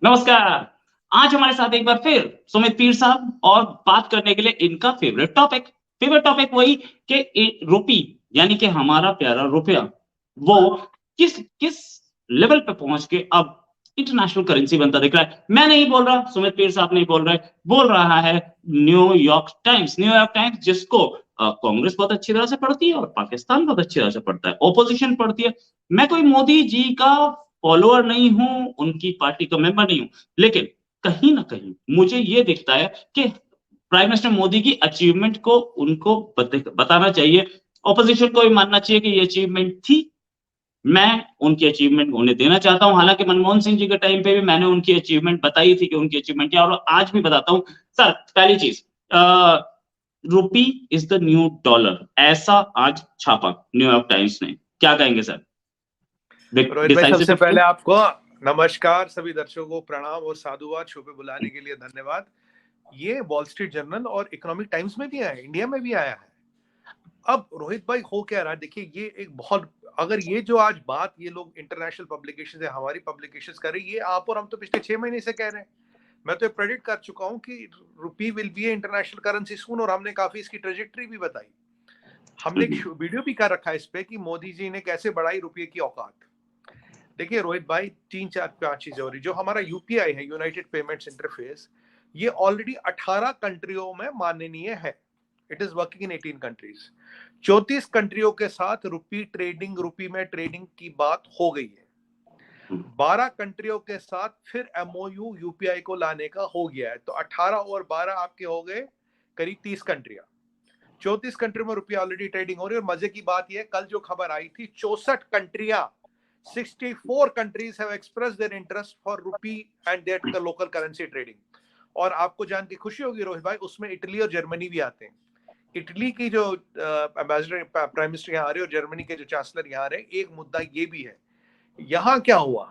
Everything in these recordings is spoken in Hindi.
नमस्कार। आज हमारे साथ एक बार फिर सुमित पीर साहब और बात करने के लिए इनका फेवरेट टॉपिक वही कि रुपी यानी कि हमारा प्यारा रुपया वो किस किस लेवल पे पहुंच के अब इंटरनेशनल करेंसी बनता दिख रहा है। मैं नहीं बोल रहा, सुमित पीर साहब नहीं बोल रहे, बोल रहा है न्यूयॉर्क टाइम्स जिसको कांग्रेस बहुत अच्छी तरह से पढ़ती है और पाकिस्तान बहुत अच्छी तरह से पढ़ता है, ओपोजिशन पढ़ती है। मैं कोई मोदी जी का फॉलोअर नहीं हूं, उनकी पार्टी का मेंबर नहीं हूं, लेकिन कहीं ना कहीं मुझे ये दिखता है कि प्राइम मिनिस्टर मोदी की अचीवमेंट को उनको बताना चाहिए, ऑपोजिशन को भी मानना चाहिए कि ये अचीवमेंट थी। मैं उनकी अचीवमेंट उन्हें देना चाहता हूं, हालांकि मनमोहन सिंह जी के टाइम पे भी मैंने उनकी अचीवमेंट बताई थी कि उनकी अचीवमेंट क्या, और आज भी बताता हूं। सर, पहली चीज, रुपी इज द न्यू डॉलर, ऐसा आज छापा न्यूयॉर्क टाइम्स ने। क्या कहेंगे सर? रोहित भाई, सबसे पहले आपको नमस्कार, सभी दर्शकों को प्रणाम और साधुवाद, शो पे बुलाने के लिए धन्यवाद। ये वॉल स्ट्रीट जर्नल और इकोनॉमिक टाइम्स में भी आया है, इंडिया में भी आया है। अब रोहित भाई हो क्या रहा है, देखिए ये एक बहुत, अगर ये जो आज बात ये लोग इंटरनेशनल पब्लिकेशन है, हमारी पब्लिकेशन कर रही है, ये आप और हम तो पिछले 6 महीने से कह रहे हैं। मैं तो प्रेडिक्ट कर चुका हूं कि rupee will be international currency soon, और हमने काफी इसकी ट्रेजेक्टरी भी बताई। हमने एक वीडियो भी कर रखा है इस पे कि मोदी जी ने कैसे बढ़ाई रुपये की औकात। देखिए रोहित भाई, 3 4 5 चीजें हो रही। जो हमारा यूपीआई है, यूनाइटेड पेमेंट्स इंटरफेस, ये ऑलरेडी 18 कंट्रियों में माननीय है। It is working in 18 countries. 34 कंट्रियों के साथ रुपी में ट्रेडिंग की बात हो गई है। 12 कंट्रियों के साथ फिर एमओयू यूपीआई को लाने का हो गया है। तो 18 और 12 आपके हो गए करीब 30 कंट्रियां। 34 कंट्री में रुपया ऑलरेडी ट्रेडिंग हो रही है। और मजे की बात यह, कल जो खबर आई थी, 64 कंट्रियां, 64 countries have expressed their interest for rupee and their local currency trading। और आपको जान के खुशी होगी रोहित भाई, उसमें इटली और जर्मनी भी आते हैं। इटली की जो एम्बेसडर प्राइम मिनिस्टर यहाँ आ रहे और जर्मनी के जो चांसलर यहाँ आ रहे, एक मुद्दा ये भी है। यहाँ क्या हुआ,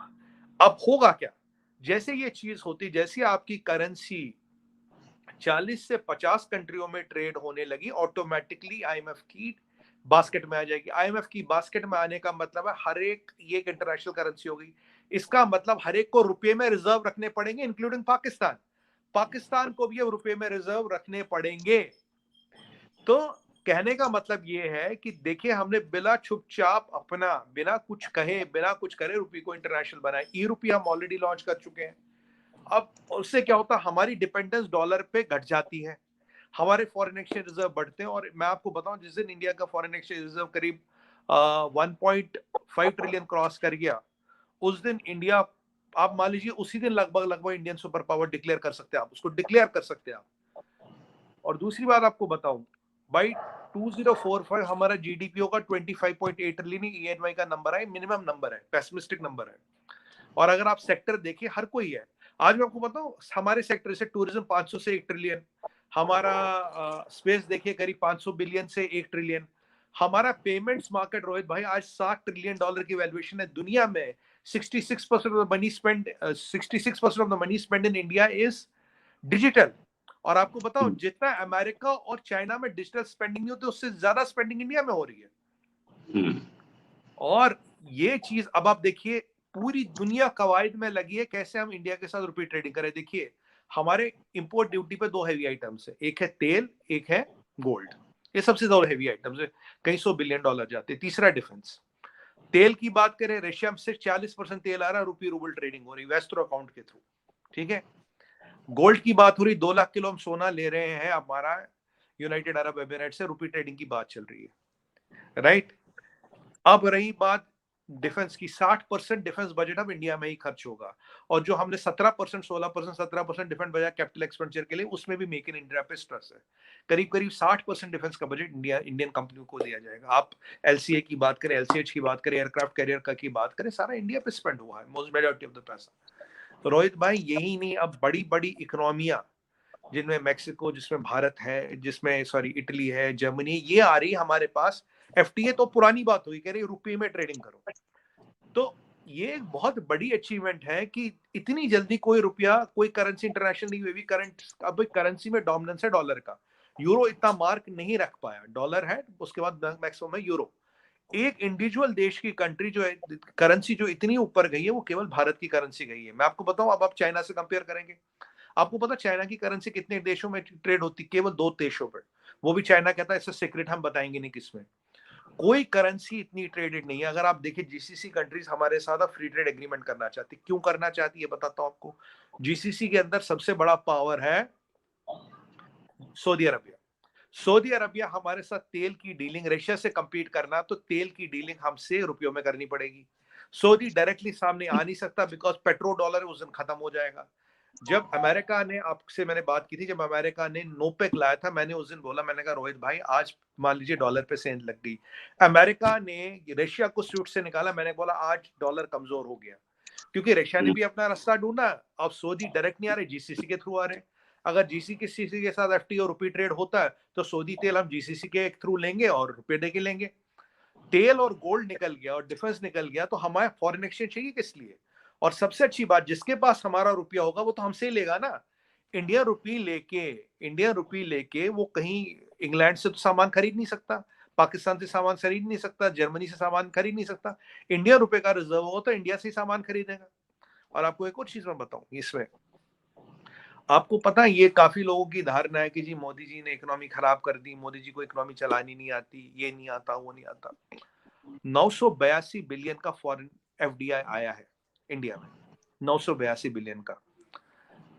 अब होगा क्या? जैसे ये चीज होती, जैसे आपकी करेंसी 40 से 50 कंट्रियों में ट्रेड होने लगी, ऑटोमेटिकली आईएमएफ की बास्केट में आ जाएगी। आईएमएफ की बास्केट में आने का मतलब है हर एक, ये एक इंटरनेशनल करेंसी हो गई। इसका मतलब हर एक को रुपए में रिजर्व रखने पड़ेंगे, इंक्लूडिंग पाकिस्तान। पाकिस्तान को भी अब रुपए में रिजर्व रखने पड़ेंगे। तो कहने का मतलब ये है कि देखिए, हमने बिना चुपचाप अपना, बिना कुछ कहे, बिना कुछ करे रुपये को इंटरनेशनल बनाए। ई रुपये हम ऑलरेडी लॉन्च कर चुके हैं। अब उससे क्या होता है, हमारी डिपेंडेंस डॉलर पे घट जाती है, हमारे फॉरेन एक्सचेंज रिजर्व बढ़ते हैं। और मैं आपको बताऊं, जिस दिन इंडिया का फॉरेन एक्सचेंज रिजर्व करीब 1.5 ट्रिलियन क्रॉस कर गया, उस दिन इंडिया, आप मान लीजिए उसी दिन लगभग इंडियन सुपर पावर डिक्लेयर कर सकते हैं, आप उसको डिक्लेयर कर सकते हैं आप। और दूसरी बात आपको बताऊं भाई, 2045 हमारा जीडीपी होगा 25.8 ट्रिलियन। ईएनवाई का नंबर है, मिनिमम नंबर है, पेसिमिस्टिक नंबर है। और अगर आप सेक्टर देखिए, हर कोई है। आज मैं आपको बताऊं, हमारे सेक्टर से टूरिज्म 500 से 1 ट्रिलियन, हमारा स्पेस देखिए करीब 500 बिलियन से 1 ट्रिलियन। हमारा पेमेंट्स मार्केट रोहित भाई आज $7 ट्रिलियन की वैल्यूएशन है दुनिया में। 66% of the money spend 66% of the money spend in India is digital. और आपको बताओ, जितना अमेरिका और चाइना में डिजिटल स्पेंडिंग नहीं होती, उससे ज्यादा स्पेंडिंग इंडिया में हो रही है। और ये चीज अब आप देखिए, पूरी दुनिया कवायद में लगी है कैसे हम इंडिया के साथ रुपये ट्रेडिंग करें। देखिए, हमारे इंपोर्ट ड्यूटी पे 2 हैवी आइटम्स है, एक है तेल, एक है गोल्ड। ये सबसे ज्यादा हैवी आइटम्स है, कई $100 बिलियन जाते हैं। तीसरा डिफेंस। तेल की बात करें, रशिया से 40% तेल आ रहा है, रुपये रूबल ट्रेडिंग हो रही है वेस्ट्रो अकाउंट के थ्रू। ठीक है। गोल्ड की बात हो रही, 2 लाख किलो हम सोना ले रहे हैं हमारा यूनाइटेड अरब एमिरेट से, रुपये ट्रेडिंग की बात चल रही है, राइट। अब रही बात डिफेंस की, 60% डिफेंस बजट अब इंडिया में ही खर्च होगा। और जो हमने 17%, 16%, 17% डिफेंस बजट कैपिटल एक्सपेंडिचर के लिए, उसमें भी मेक इन इंडिया पे स्ट्रेस है। करीब करीब 60% डिफेंस का बजट इंडियन कंपनियों को दिया जाएगा। आप एलसीए की बात करें, एलसीएच की बात करें, एयरक्राफ्ट कैरियर का की बात करें, सारा इंडिया पे स्पेंड हुआ है, मोस्ट मेजॉरिटी ऑफ द पैसा। तो रोहित भाई, यही नहीं, अब बड़ी बड़ी इकोनॉमियां, जिनमें मैक्सिको, जिसमें भारत है, जिसमें सॉरी इटली है, जर्मनी, ये आ रही है हमारे पास। एफटीए तो पुरानी बात हुई, कह रही रुपये में ट्रेडिंग करो। तो ये एक बहुत बड़ी अचीवमेंट है कि इतनी जल्दी कोई रुपया, कोई करेंसी इंटरनेशनल नहीं हुई। करंट अब करेंसी में डोमिनेंस है डॉलर का। यूरो इतना मार्क नहीं रख पाया, डॉलर है, उसके बाद मैक्सिमम है यूरो। एक इंडिविजुअल देश की कंट्री जो है, करेंसी जो इतनी ऊपर गई है वो केवल भारत की करेंसी गई है। मैं आपको बताऊं, अब आप चाइना से कंपेयर करेंगे, आपको पता चाइना की करेंसी कितने देशों में ट्रेड होती? केवल 2 देशों पर, वो भी चाइना कहता है इससे सीक्रेट हम बताएंगे नहीं किसमें। कोई करेंसी इतनी ट्रेडेड नहीं है। अगर आप देखिए जीसीसी कंट्रीज हमारे साथ फ्री ट्रेड एग्रीमेंट करना चाहती, क्यों करना चाहती है बताता हूं आपको। जीसीसी के अंदर सबसे बड़ा पावर है सऊदी अरबिया। सऊदी अरबिया हमारे साथ तेल की डीलिंग, रशिया से कंपीट करना तो तेल की डीलिंग हमसे रुपयों में करनी पड़ेगी। सऊदी डायरेक्टली सामने आ नहीं सकता बिकॉज पेट्रो डॉलर उस दिन खत्म हो जाएगा। जब अमेरिका ने, आपसे मैंने बात की थी, जब अमेरिका ने नोपेक लाया था, मैंने उस दिन बोला, मैंने कहा रोहित भाई आज मान लीजिए डॉलर पे सेंध लग गई, अमेरिका ने रशिया को स्विफ्ट से निकाला, मैंने बोला आज डॉलर कमजोर हो गया, क्योंकि रशिया ने भी अपना रास्ता ढूंढा। अब सऊदी डायरेक्ट नहीं आ रहे, जीसीसी के थ्रू आ रहे। अगर जीसीसी के साथ एफटी और रुपी ट्रेड होता है तो सऊदी तेल हम जीसीसी के थ्रू लेंगे और रुपये दे के लेंगे। तेल और गोल्ड निकल गया और डिफेंस निकल गया तो हमारे फॉरेन एक्सचेंज चाहिए किस लिए? और सबसे अच्छी बात, जिसके पास हमारा रुपया होगा वो तो हमसे ही लेगा ना। इंडिया रुपी लेके वो कहीं इंग्लैंड से तो सामान खरीद नहीं सकता, पाकिस्तान से सामान खरीद नहीं सकता, जर्मनी से सामान खरीद नहीं सकता। इंडिया रुपए का रिजर्व हो तो इंडिया से ही सामान खरीदेगा। और आपको एक और चीज मैं बताऊं, इसमें आपको पता है ये काफी लोगों की धारणा है कि जी मोदी जी ने इकोनॉमी खराब कर दी, मोदी जी को इकोनॉमी चलानी नहीं आती, ये नहीं आता वो नहीं आता। 982 बिलियन का फॉरेन एफडीआई आया है इंडिया में, 982 बिलियन का।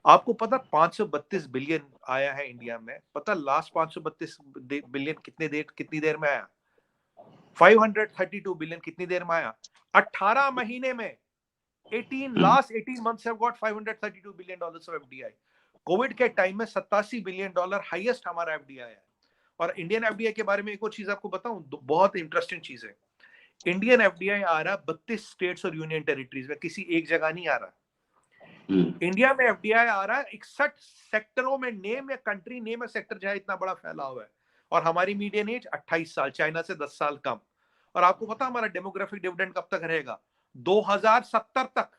आपको पता 532 बिलियन आया है इंडिया में। पता लास्ट 532 बिलियन कितनी देर में आया? 532 बिलियन कितनी देर में आया? 18 महीने में। 18 months have got 532 billion dollars of FDI. Covid के टाइम में 87 बिलियन डॉलर हाईएस्ट हमारा एफडीआई है। और इंडियन एफडीआई के बारे में एक और चीज आपको बताऊं, बहुत इंटरेस्टिंग चीज है। इंडियन एफडीआई आ रहा 32 स्टेट्स और यूनियन टेरिटरीज में, किसी एक जगह नहीं आ रहा। इंडिया में एफडीआई आ रहा है 61 सेक्टरों में। नेम या कंट्री नेम या सेक्टर जहां इतना बड़ा फैला हुआ है। और हमारी मीडियन एज 28 साल, चाइना से 10 साल कम। और आपको पता हमारा डेमोग्राफिक डिविडेंड कब तक रहेगा? 2070 तक।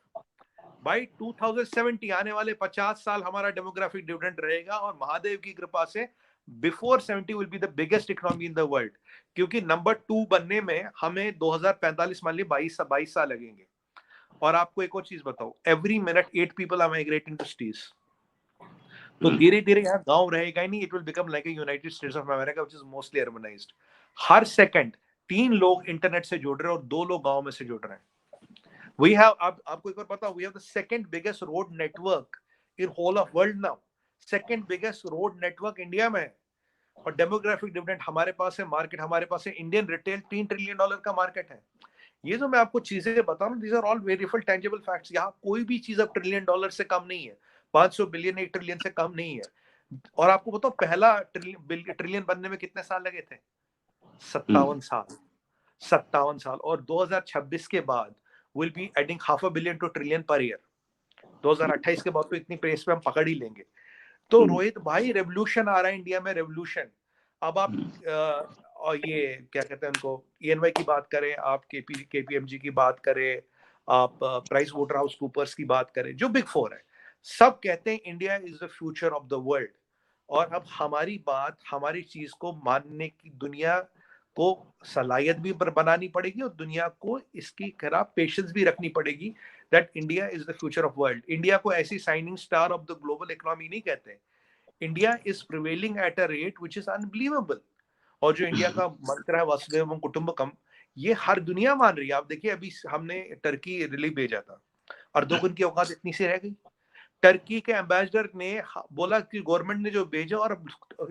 भाई 2070 आने वाले 50 साल हमारा डेमोग्राफिक डिविडेंड रहेगा। और महादेव की कृपा से before 70 will be the biggest economy in the world, क्योंकि नंबर 2 बनने में हमें 2045 मान लीजिए 22 साल लगेंगे। और आपको एक और चीज बताओ, every minute 8 people are migrating to cities. तो धीरे धीरे यहाँ गांव रहेगा ही नहीं, it will become like United States of America which is mostly urbanised. हर सेकंड 3 लोग इंटरनेट से जुड़ रहे हैं और 2 लोग गांव में से जुड़ रहे हैं। We have, आपको एक और पता, we have the second biggest road network in whole of world now. Second biggest road network India में। और डेमोग्राफिक डिविडेंड हमारे पास है, मार्केट हमारे पास है। इंडियन रिटेल $3 ट्रिलियन का मार्केट है। ये जो मैं आपको चीजें बता रहा हूँ, these are all verified tangible facts. यहाँ कोई भी चीज अब $1 ट्रिलियन से कम नहीं है, 500 बिलियन $1 ट्रिलियन से कम नहीं है। और आपको बताओ पहला ट्रिलियन बनने में कितने साल लगे थे? 57 साल। 57 साल। और 2026 के बाद will be adding $500 billion to $1 trillion per year। 2028 के बाद तो इतनी पेस पे हम पकड़ ही लेंगे। तो रोहित भाई रेवोल्यूशन आ रहा है इंडिया में, रेवोल्यूशन। अब आप और ये क्या कहते हैं उनको, EY की बात करें, आप KPMG की बात करें, आप प्राइस वोटरहाउस कूपर्स की बात करें, जो बिग 4 है, सब कहते हैं India is the future of the world. और अब हमारी बात, हमारी चीज को मानने की दुनिया को सलाहियत भी बनानी पड़ेगी और दुनिया को इसकी खराब पेशेंस भी रखनी पड़ेगी that India is the future of world. India को ऐसी shining star of the global economy नहीं कहते। India is prevailing at a rate which is unbelievable. और जो इंडिया का मंत्र है वसुधैवम कुटुंबकम, ये हर दुनिया मान रही है। आप देखिए अभी हमने टर्की रिलीफ भेजा था और 2 दिन की औकात इतनी सी रह गई। टर्की के एम्बेसडर ने बोला कि गवर्नमेंट ने जो भेजा और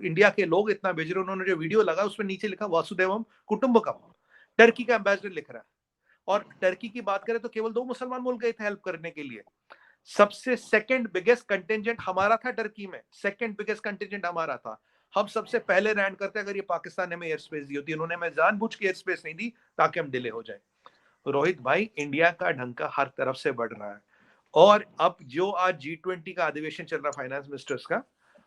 इंडिया के लोग इतना भेज रहे, उन्होंने जो वीडियो लगा उसमें नीचे लिखा वासुदेवम कुटुंबकम। टर्की का एम्बेसडर लिख रहा है। और टर्की की बात करें तो केवल 2 मुसलमान मुल्क गए थे हेल्प करने के लिए। सबसे सेकंड बिगेस्ट कंटिजेंट हमारा था टर्की में, सेकंड बिगेस्ट कंटिजेंट हमारा था। हम सबसे पहले लैंड करते अगर ये पाकिस्तान ने हमें एयर स्पेस दी होती। इन्होंने हमें जानबूझ के एयर स्पेस नहीं दी ताकि हम डिले हो जाए। रोहित भाई इंडिया का ढंका हर तरफ से बढ़ रहा है। और अब जो आज G20 का अधिवेशन चल रहा है फाइनेंस मिनिस्टर्स का,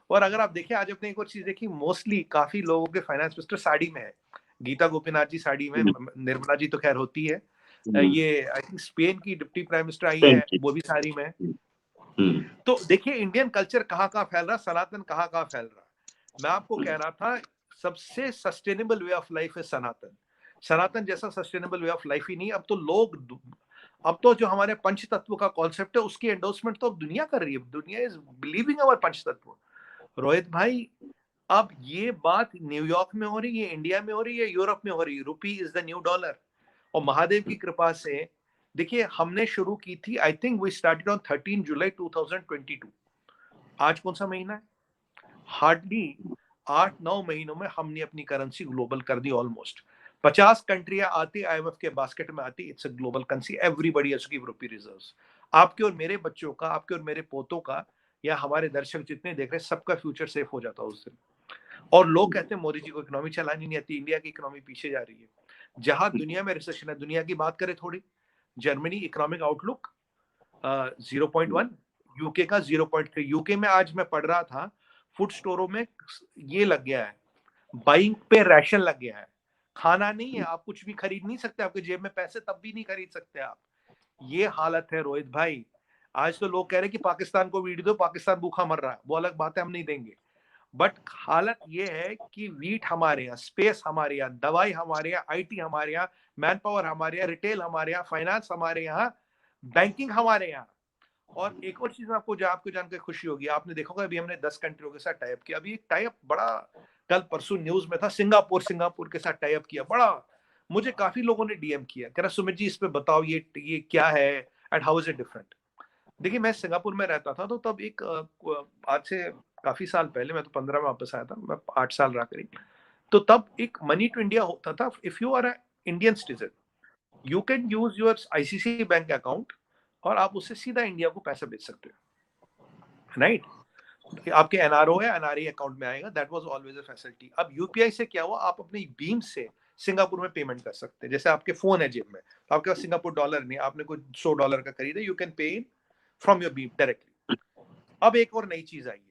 और अगर आप देखें आज अपने एक और चीज देखी, मोस्टली काफी लोगों के फाइनेंस मिनिस्टर साड़ी में है। गीता गोपीनाथ जी साड़ी में, निर्मला जी तो खैर होती है, ये आई थिंक स्पेन की डिप्टी प्राइम मिनिस्टर आई है, वो भी साड़ी में है। तो देखिए इंडियन कल्चर कहाँ फैल रहा है, सनातन कहाँ फैल रहा है। मैं आपको कह रहा था सबसे सस्टेनेबल वे ऑफ लाइफ है सनातन। सनातन जैसा सस्टेनेबल वे ऑफ लाइफ ही नहीं। अब तो जो हमारे पंच तत्व का कॉन्सेप्ट है उसकी एंडोर्समेंट तो अब दुनिया कर रही है। दुनिया इज बिलीविंग अवर पंच तत्व। रोहित भाई, अब ये बात न्यूयॉर्क में हो रही है, इंडिया में हो रही है, यूरोप में हो रही है। रुपी इज द न्यू डॉलर। और महादेव की कृपा से देखिए, हमने शुरू की थी, I think we started on 13 July 2022। आज कौन सा महीना है? हार्डली 8-9 महीनों में हमने अपनी करेंसी ग्लोबल कर दी। ऑलमोस्ट 50 कंट्रियां आती IMF के बास्केट में आती। It's a global currency, everybody has to give rupee reserves. आपके और मेरे बच्चों का, आपके और मेरे पोतों का, या हमारे दर्शक जितने देख रहे हैं, सबका फ्यूचर सेफ हो जाता है उस दिन। और लोग कहते हैं मोदी जी को इकोनॉमी चलानी नहीं आती, इंडिया की इकोनॉमी पीछे जा रही है। जहां दुनिया में रिसेशन है, दुनिया की बात करें थोड़ी, जर्मनी इकोनॉमिक आउटलुक 0.1, यूके का 0.3। यूके में आज मैं पढ़ रहा था, फूड स्टोरों में ये लग गया है, बाइंग पे रैशन लग गया है। खाना नहीं है, आप कुछ भी खरीद नहीं सकते, आपके जेब में पैसे तब भी नहीं खरीद सकते आप। ये हालत है रोहित भाई। आज तो लोग कह रहे हैं कि पाकिस्तान को वीट दो, पाकिस्तान भूखा मर रहा है। वो अलग बात है, हम नहीं देंगे। बट हालत ये है कि वीट हमारे यहाँ, स्पेस हमारे यहाँ, दवाई हमारे यहाँ, IT हमारे यहाँ, मैन पावर हमारे यहाँ, रिटेल हमारे यहाँ, फाइनेंस हमारे यहाँ, बैंकिंग हमारे यहाँ। और एक और चीज में आपको जानकर खुशी होगी, आपने देखा होगा अभी हमने 10 कंट्रियों के साथ टाइप किया। अभी एक टाइप बड़ा कल परसों न्यूज में था, सिंगापुर के साथ टाइप किया। बड़ा मुझे काफी लोगों ने DM किया, कह रहा सुमित जी इस पे बताओ ये क्या है and how is it different. देखिए, मैं सिंगापुर में रहता था, तो तब एक आज से काफी साल पहले, मैं तो 15 में वापस आया था, मैं 8 साल रहा करीब। तो तब एक मनी टू इंडिया होता था। If you are a Indian citizen, you can use your ICICI bank account और आप उससे सीधा इंडिया को पैसा भेज सकते हो, राइट? आपके NRO है, NRE अकाउंट में आएगा। That was always a facility. अब UPI से क्या हुआ, आप अपनी बीम से सिंगापुर में पेमेंट कर सकते हैं। जैसे आपके फोन है जेब में, तो आपके पास सिंगापुर डॉलर नहीं, आपने कोई $100 का खरीदा, you can pay from your beam directly. अब एक और नई चीज आई है।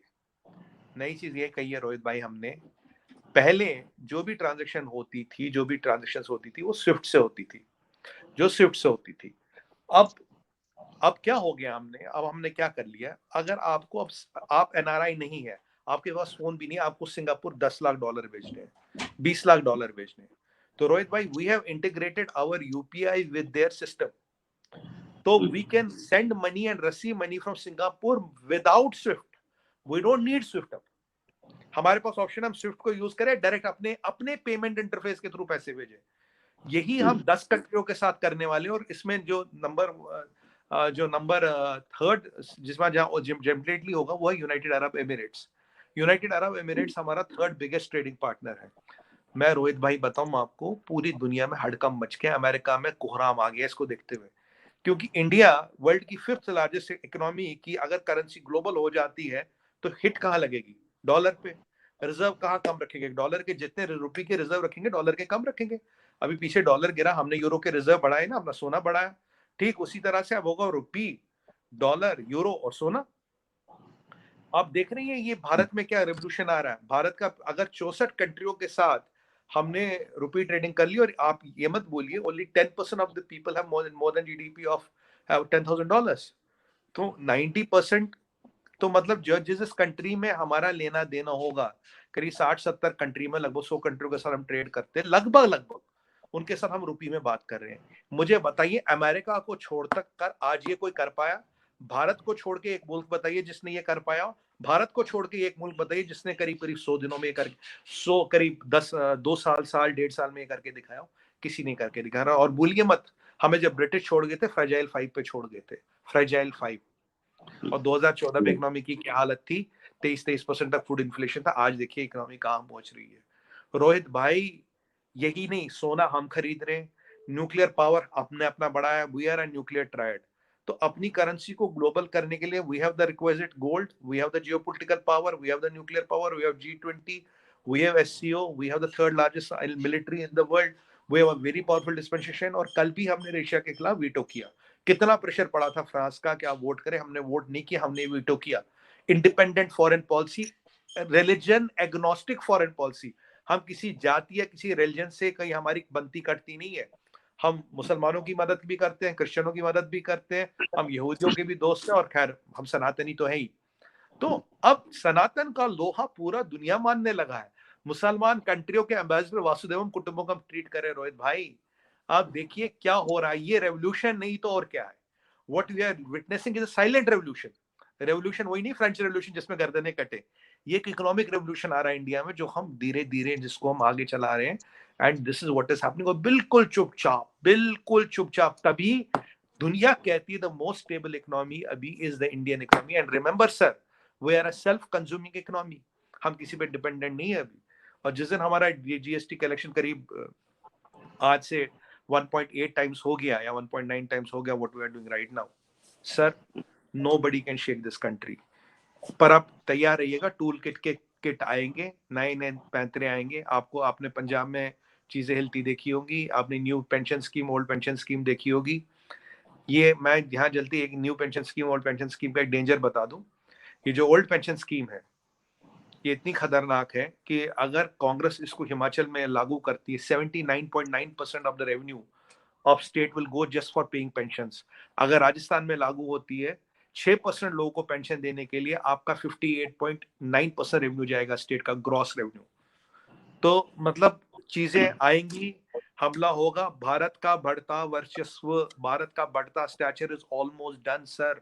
नई चीज ये कही है रोहित भाई हमने, पहले जो भी ट्रांजेक्शन होती थी वो स्विफ्ट से होती थी। अब क्या हो गया, हमने क्या कर लिया, अगर आपको आप NRI नहीं है, आपके पास फोन भी नहीं, आपको सिंगापुर $10 लाख भेजने हैं, $20 लाख भेजने हैं, तो रोहित भाई we have integrated our UPI with their system. तो we can send money and receive money from Singapore without SWIFT. We don't need SWIFT. अब हमारे पास ऑप्शन, हम स्विफ्ट को यूज करें, डायरेक्ट अपने पेमेंट इंटरफेस के थ्रू पैसे भेजें। यही हम 10 कंट्रियों के साथ करने वाले। और इसमें जो नंबर थर्ड जिसमें जहां जेनरेटली होगा वो है यूनाइटेड अरब एमिरेट्स हमारा थर्ड बिगेस्ट ट्रेडिंग पार्टनर है। मैं रोहित भाई बताऊं आपको, पूरी दुनिया में हड़कंप मच गया, अमेरिका में कोहराम आ गया इसको देखते हुए। क्योंकि इंडिया वर्ल्ड की 5th लार्जेस्ट इकोनॉमी की अगर करेंसी ग्लोबल हो जाती है तो हिट कहाँ लगेगी? डॉलर पे। रिजर्व कहाँ कम रखेंगे? डॉलर के जितने रुपए के रिजर्व रखेंगे, डॉलर के कम रखेंगे। अभी पीछे डॉलर गिरा, हमने यूरो के रिजर्व बढ़ाए ना, अपना सोना बढ़ाया। ठीक उसी तरह से अब होगा रुपी, डॉलर, यूरो और सोना। आप देख रही हैं ये भारत में क्या रेवोल्यूशन आ रहा है। भारत का अगर 64 कंट्रियों के साथ हमने रुपी ट्रेडिंग कर ली, और आप ये मत बोलिए only 10% of the people have more than GDP of $10,000। तो 90%, तो मतलब जिस कंट्री में हमारा लेना देना होगा, करीब 60-70 कंट्री में, लगभग 100 कंट्रियों के साथ हम ट्रेड करते हैं, लगभग उनके साथ हम रुपी में बात कर रहे हैं। मुझे बताइए, अमेरिका को छोड़ कर आज ये कोई कर पाया? भारत को छोड़ के एक मुल्क बताइए जिसने ये कर पाया? भारत को छोड़ के एक मुल्क बताइए जिसने करीब 100 दिनों में कर 100 करीब 2 साल 1.5 साल में ये करके दिखाया? किसी ने करके दिखा रहा। और भूलिए मत, हमें जब ब्रिटिश छोड़ गए थे, फ्रेजाइल 5 पे छोड़ गए थे, फ्रेजाइल 5। और 2014 में इकोनॉमी की क्या हालत थी? 23% तक फूड इन्फ्लेशन था। आज देखिए इकोनॉमी कहां पहुंच रही है। रोहित भाई, यही नहीं, सोना हम खरीद रहे हैं, न्यूक्लियर पावर अपने अपना बढ़ाया, we are a nuclear triad. तो अपनी करेंसी को ग्लोबल करने के लिए we have the requisite gold, we have the geopolitical power, we have the nuclear power, we have G20, we have SCO, we have the third largest military in the world, we have a very powerful dispensation. और कल भी हमने रशिया के खिलाफ वीटो किया। कितना प्रेशर पड़ा था फ्रांस का कि आप वोट करें, हमने वोट नहीं किया, हमने वीटो किया। Independent foreign policy, religion agnostic foreign policy. हम किसी जाति या किसी रिलीजन से कहीं हमारी बनती कटती नहीं है। हम मुसलमानों की मदद भी करते हैं, क्रिश्चियनों की मदद भी करते हैं, हम यहूदियों के भी दोस्त हैं, और खैर हम सनातनी तो है ही। तो अब सनातन का लोहा पूरा दुनिया मानने लगा है। मुसलमान कंट्रियों के एम्बेसडर वासुदेवम कुटुंबकम ट्रीट करे रोहित भाई। आप देखिए क्या हो रहा है, ये रेवोल्यूशन नहीं तो और क्या है। What we are witnessing is a silent revolution. Revolution वही नहीं फ्रेंच रेवोल्यूशन जिसमें गर्दनें कटे, ये एक इकोनॉमिक रेवोल्यूशन आ रहा है इंडिया में, जो हम धीरे धीरे जिसको हम आगे चला रहे हैं। And this is what is happening. और बिल्कुल चुपचाप तभी दुनिया कहती है द मोस्ट स्टेबल इकोनॉमी अभी is the Indian economy. And remember sir, we are a self consuming economy, हम किसी पे डिपेंडेंट नहीं है अभी। और जिस दिन हमारा जीएसटी कलेक्शन करीब आज से 1.8 टाइम्स हो गया या 1.9 टाइम्स हो गया what we are doing right now, sir nobody can shake this country. पर आप तैयार रहिएगा, टूल किट आएंगे, नए नए पैंतरे आएंगे आपको। आपने पंजाब में चीजें हिलती देखी होगी, आपने new pension scheme, old pension scheme देखी होगी। ये मैं यहाँ जल्दी एक new pension scheme, old pension scheme का एक डेंजर बता दूं। ये जो ओल्ड पेंशन स्कीम है ये इतनी खतरनाक है कि अगर कांग्रेस इसको हिमाचल में लागू करती है, 79.9% of the revenue of state will go just for paying pensions. अगर राजस्थान में लागू होती है, 6% लोगों को पेंशन देने के लिए आपका 58.9% रेवेन्यू जाएगा स्टेट का ग्रॉस रेवेन्यू। तो मतलब चीजें आएंगी, हमला होगा। भारत का बढ़ता वर्चस्व, भारत का बढ़ता stature is almost done sir.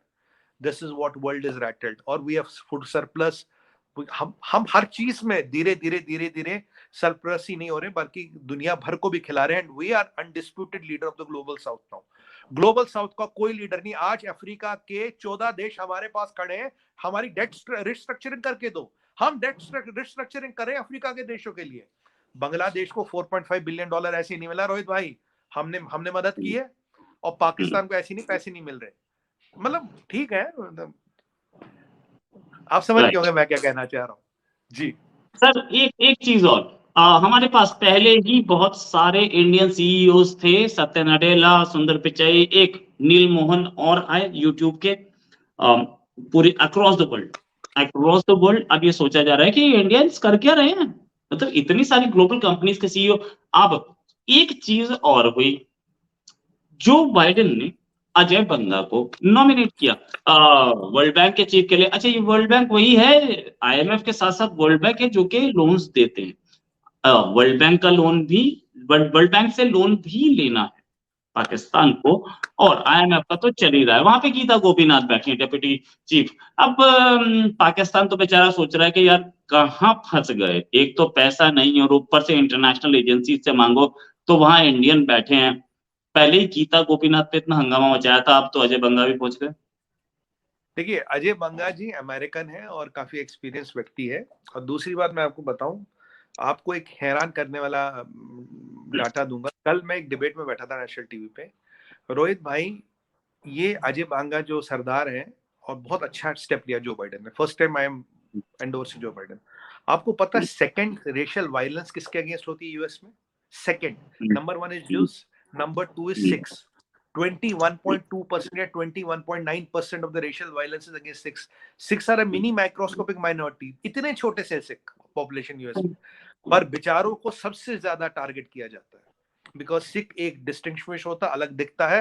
This is what world is rattled. और वी हैव फूड सरप्लस। हम हर चीज में धीरे धीरे सरप्लस ही नहीं हो रहे, बल्कि दुनिया भर को भी खिला रहे हैं। And we are undisputed leader of the global south now. Global south का कोई लीडर नहीं। आज अफ्रीका के 14 देश हमारे पास खड़े हैं, हमारी डेट रिस्ट्रक्चरिंग करके दो। हम डेट रिस्ट्रक्चरिंग करें अफ्रीका के देशों के लिए। बांग्लादेश को $4.5 बिलियन ऐसे नहीं मिला रोहित भाई, हमने मदद की है। और पाकिस्तान को ऐसे नहीं पैसे नहीं मिल रहे। मतलब ठीक है, आप समझ गए होंगे मैं क्या कहना चाह रहा हूँ जी। सर एक चीज और, हमारे पास पहले ही बहुत सारे इंडियन सीईओज थे, सत्य नडेला, सुंदर पिचाई, एक नील मोहन और आए यूट्यूब के, पूरे अक्रॉस द वर्ल्ड। अब ये सोचा जा रहा है कि इंडियंस कर क्या रहे हैं, मतलब इतनी सारी ग्लोबल कंपनीज के सीईओ। अब एक चीज और हुई, जो बाइडेन ने अजय बंगा को नॉमिनेट किया वर्ल्ड बैंक के चीफ के लिए। अच्छा, ये वर्ल्ड बैंक वही है, आईएमएफ के साथ साथ वर्ल्ड बैंक है जो कि लोन्स देते हैं। वर्ल्ड बैंक का लोन भी, वर्ल्ड बैंक से लोन भी लेना है पाकिस्तान को, और आईएमएफ का तो चल ही रहा है। वहां पे गीता गोपीनाथ बैठी है, डेप्यूटी चीफ। अब पाकिस्तान तो बेचारा सोच रहा है कि यार कहाँ फंस गए, एक तो पैसा नहीं और ऊपर से इंटरनेशनल एजेंसी से मांगो तो वहां इंडियन बैठे हैं। पहले ही गीता गोपीनाथ पे इतना हंगामा मचाया था, अब तो अजय बंगा भी पहुंच गए। देखिए, अजय बंगा जी अमेरिकन है और काफी एक्सपीरियंस व्यक्ति है। और दूसरी बात मैं आपको बताऊं, आपको एक हैरान करने वाला डाटा दूंगा। कल मैं एक डिबेट में बैठा था नेशनल टीवी पे, रोहित भाई, ये अजय बंगा जो सरदार है, और बहुत अच्छा स्टेप लिया जो बाइडेन ने। First time I am endorsing Joe Biden. आपको पता है सेकंड रेशियल वायलेंस किसके अगेंस्ट होती है यूएस में? Second, number 1 is Jews, number 2 is Sikhs. 21.2% या 21.9% of the racial violence is against Sikhs. Sikhs are a mini microscopic minority. इतने छोटे से सिख पॉपुलेशन यूएस में, पर बेचारों को सबसे ज्यादा टारगेट किया जाता है। बिकॉज सिख एक डिस्टिंग्विश होता, अलग दिखता है।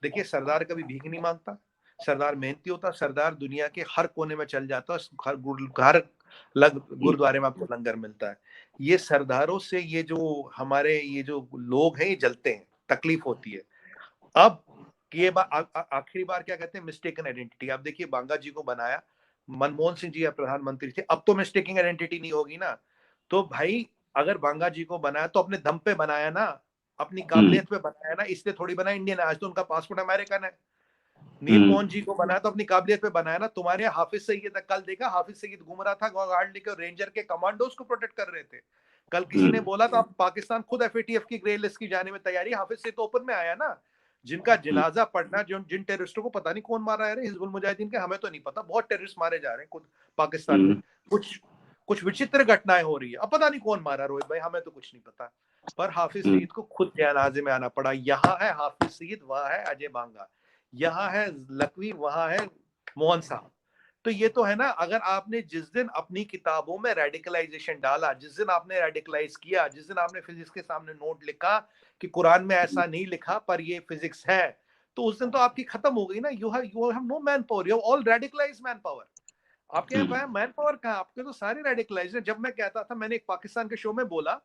देखिए, सरदार कभी भीख नहीं मांगता, सरदार मेहनती होता, सरदार दुनिया के हर कोने में चल जाता है, हर गुरुद्वारे में आपको लंगर मिलता है। ये सरदारों से ये जो हमारे ये जो लोग हैं ये जलते हैं, तकलीफ होती है। अब ये आखिरी बार क्या कहते हैं, मिस्टेकन आइडेंटिटी। आप देखिए, बांगा जी को बनाया, मनमोहन सिंह जी प्रधानमंत्री थे, अब तो मिस्टेकिंग आइडेंटिटी नहीं होगी ना। तो भाई अगर बांगा जी को बनाया तो अपने दम पे बनाया ना, अपनी काबिलियत पे बनाया ना, इसलिए थोड़ी बनाया इंडियन है। आज तो उनका पासपोर्ट अमेरिकन है। नील मोहन जी को बनाया तो अपनी काबिलियत पे बनाया ना। तुम्हारे हाफिज सईद, कल देखा हाफिज सईद घूम रहा था गार्ड लेकर, रेंजर के कमांडोज को प्रोटेक्ट कर रहे थे। कल किसी ने बोला था पाकिस्तान खुद एफएटीएफ की ग्रे लिस्ट की जाने में तैयारी, हाफिज सईद तो ओपन में आया ना। जिनका जनाजा पढ़ना, जिन टेररिस्टों को पता नहीं कौन मारा है, हिजबुल मुजाहिदीन के, हमें तो नहीं पता, बहुत टेररिस्ट मारे जा रहे हैं खुद पाकिस्तान में। कुछ विचित्र घटनाएं हो रही है, अब पता नहीं कौन मारा रोहित भाई, हमें तो कुछ नहीं पता। पर हाफिज सईद को खुद जनाजे में आना पड़ा। यहाँ है हाफिज सईद, वहां है अजय बांगा, यहाँ है लकवी, वहां है मोहन साहब। तो ये तो है ना। अगर आपने जिस दिन अपनी किताबों में रेडिकलाइजेशन डाला, जिस दिन आपने रेडिकलाइज किया, जिस दिन आपने फिजिक्स के सामने नोट लिखा कि कुरान में ऐसा नहीं लिखा पर ये फिजिक्स है, तो उस दिन तो आपकी खत्म हो गई ना। You have no manpower, you have all radicalised manpower. आपके यहाँ मैन पावर कहाँ? आपके तो सारे रेडिकलाइज्ड हैं। जब मैं कहता था, मैंने एक पाकिस्तान के शो में बोला,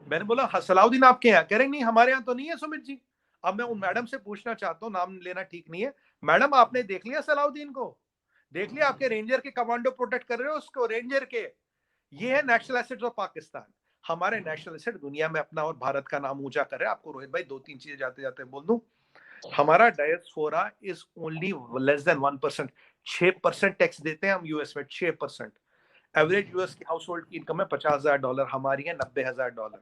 मैंने बोला सलाउद्दीन आपके यहाँ, कह रहे नहीं हमारे यहाँ तो नहीं है सुमित जी। अब मैं उन मैडम से पूछना चाहता हूँ, नाम लेना ठीक नहीं है, मैडम आपने देख लिया सलाउद्दीन को? देख लिया? आपके रेंजर के कमांडो प्रोटेक्ट कर रहे हो उसको, रेंजर के। ये है नेशनल एसेट्स ऑफ पाकिस्तान। हमारे नेशनल एसेट दुनिया में अपना और भारत का नाम ऊंचा कर रहे हैं। आपको रोहित भाई 2-3 चीजें जाते जाते बोल दूं। हमारा diaspora is only less than 1%। 6% tax देते हैं हम यूएस में, 6%। एवरेज यूएस की हाउस होल्ड की इनकम है $50,000, हमारी है $90,000।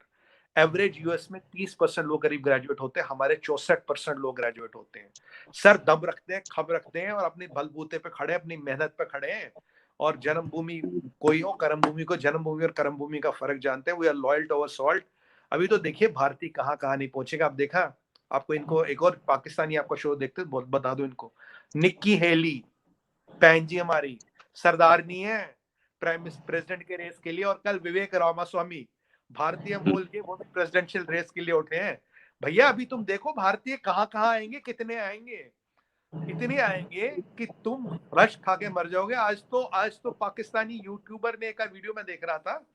एवरेज यूएस में 30% लोग करीब ग्रेजुएट होते हैं, हमारे 64% लोग ग्रेजुएट होते हैं। सर दम रखते हैं, खब रखते हैं और अपने बलबूते पे खड़े, अपनी मेहनत पे खड़े हैं। और जन्मभूमि कोई हो, कर्मभूमि को, जन्मभूमि और कर्मभूमि का फर्क जानते हैं। We are loyal to our salt. अभी तो देखिए भारतीय कहाँ कहाँ नहीं पहुंचेगा। आप देखा, आपको इनको एक और पाकिस्तानी आपका शो देखते बता दो इनको, निक्की हेली बहन जी हमारी सरदारनी है प्राइम प्रेसिडेंट के रेस के लिए, और कल विवेक रामास्वामी भारतीय मूल के वो प्रेसिडेंशियल रेस के लिए उठे हैं। भैया अभी तुम देखो भारतीय कहाँ कहाँ आएंगे, कितने आएंगे, इतने आएंगे कि तुम रश खा के मर जाओगे। आज तो पाकिस्तानी यूट्यूबर ने एक वीडियो में देख रहा था,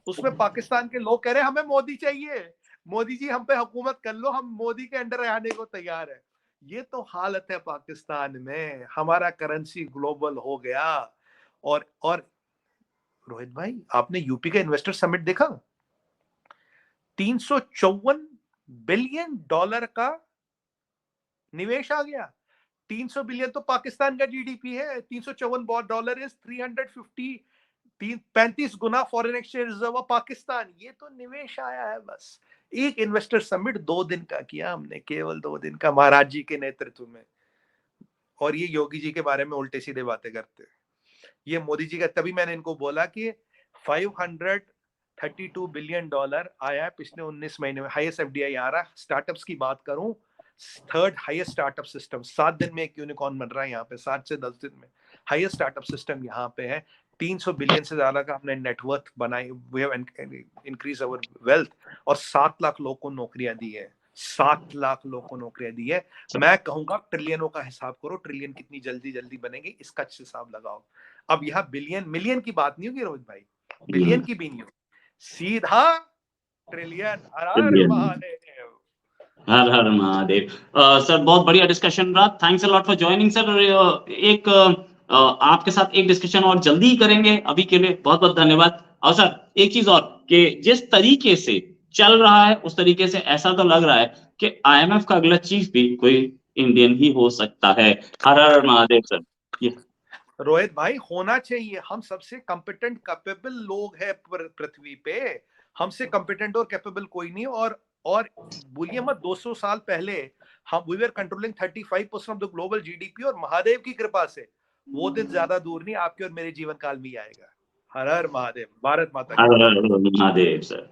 उसमें पाकिस्तान के लोग कह रहे हैं हमें मोदी चाहिए, मोदी जी हम पे हुकूमत कर लो, हम मोदी के अंडर आने को तैयार है। ये तो हालत है पाकिस्तान में। हमारा करेंसी ग्लोबल हो गया। और रोहित भाई आपने यूपी का इन्वेस्टर समिट देखा? $354 बिलियन का निवेश आ गया। 300 बिलियन तो पाकिस्तान का जीडीपी है। $354 is 35 Guna foreign exchange reserve of Pakistan. ये तो निवेश आया है। बस एक इन्वेस्टर समिट 2 दिन का किया हमने, केवल 2 दिन का, महाराज जी के नेतृत्व में। और ये योगी जी के बारे में उल्टे सीधे बातें करते हैं। ये मोदी जी का, तभी मैंने इनको बोला कि $532 बिलियन आया है पिछले 19 महीने में, हाईएस्ट एफडीआई आ रहा है। स्टार्टअप्स की बात करूं, 3rd हाईएस्ट स्टार्टअप सिस्टम, 7 दिन में एक यूनिकॉर्न बन रहा है यहाँ पे, 7 से 10 दिन में हाईएस्ट स्टार्टअप सिस्टम यहाँ पे है। 300 बिलियन से ज्यादा का हमने नेटवर्थ बनाई, we have increase our wealth, और 7 लाख लोगों को नौकरियां दी है। 7 लाख लोगों को नौकरियां दी है। मैं कहूंगा ट्रिलियनों का हिसाब करो, ट्रिलियन कितनी जल्दी जल्दी बनेंगे इसका हिसाब लगाओ। अब यहाँ बिलियन मिलियन की बात नहीं होगी रोहित भाई, बिलियन की भी नहीं होगी, सीधा ट्रिलियन। हर हर महादेव, हर हर महादेव। सर बहुत बढ़िया डिस्कशन रहा, thanks a lot for joining sir. एक आपके साथ एक डिस्कशन और जल्दी ही करेंगे, अभी के लिए बहुत बहुत धन्यवाद। और सर एक चीज और, कि जिस तरीके से चल रहा है उस तरीके से ऐसा तो लग रहा है कि आईएमएफ का अगला चीफ भी कोई इंडियन ही हो सकता है। हर हर महादेव सर। रोहित भाई होना चाहिए। हम सबसे कॉम्पिटेंट कैपेबल लोग हैं पृथ्वी पे, हमसे कॉम्पिटेंट और कैपेबल कोई नहीं। और बोलिए मत, 200 साल पहले हम we were controlling 35% of the global GDP, और महादेव की कृपा से वो दिन ज्यादा दूर नहीं, आपके और मेरे जीवन काल में ही आएगा। हर हर महादेव, भारत माता की। हर हर महादेव सर।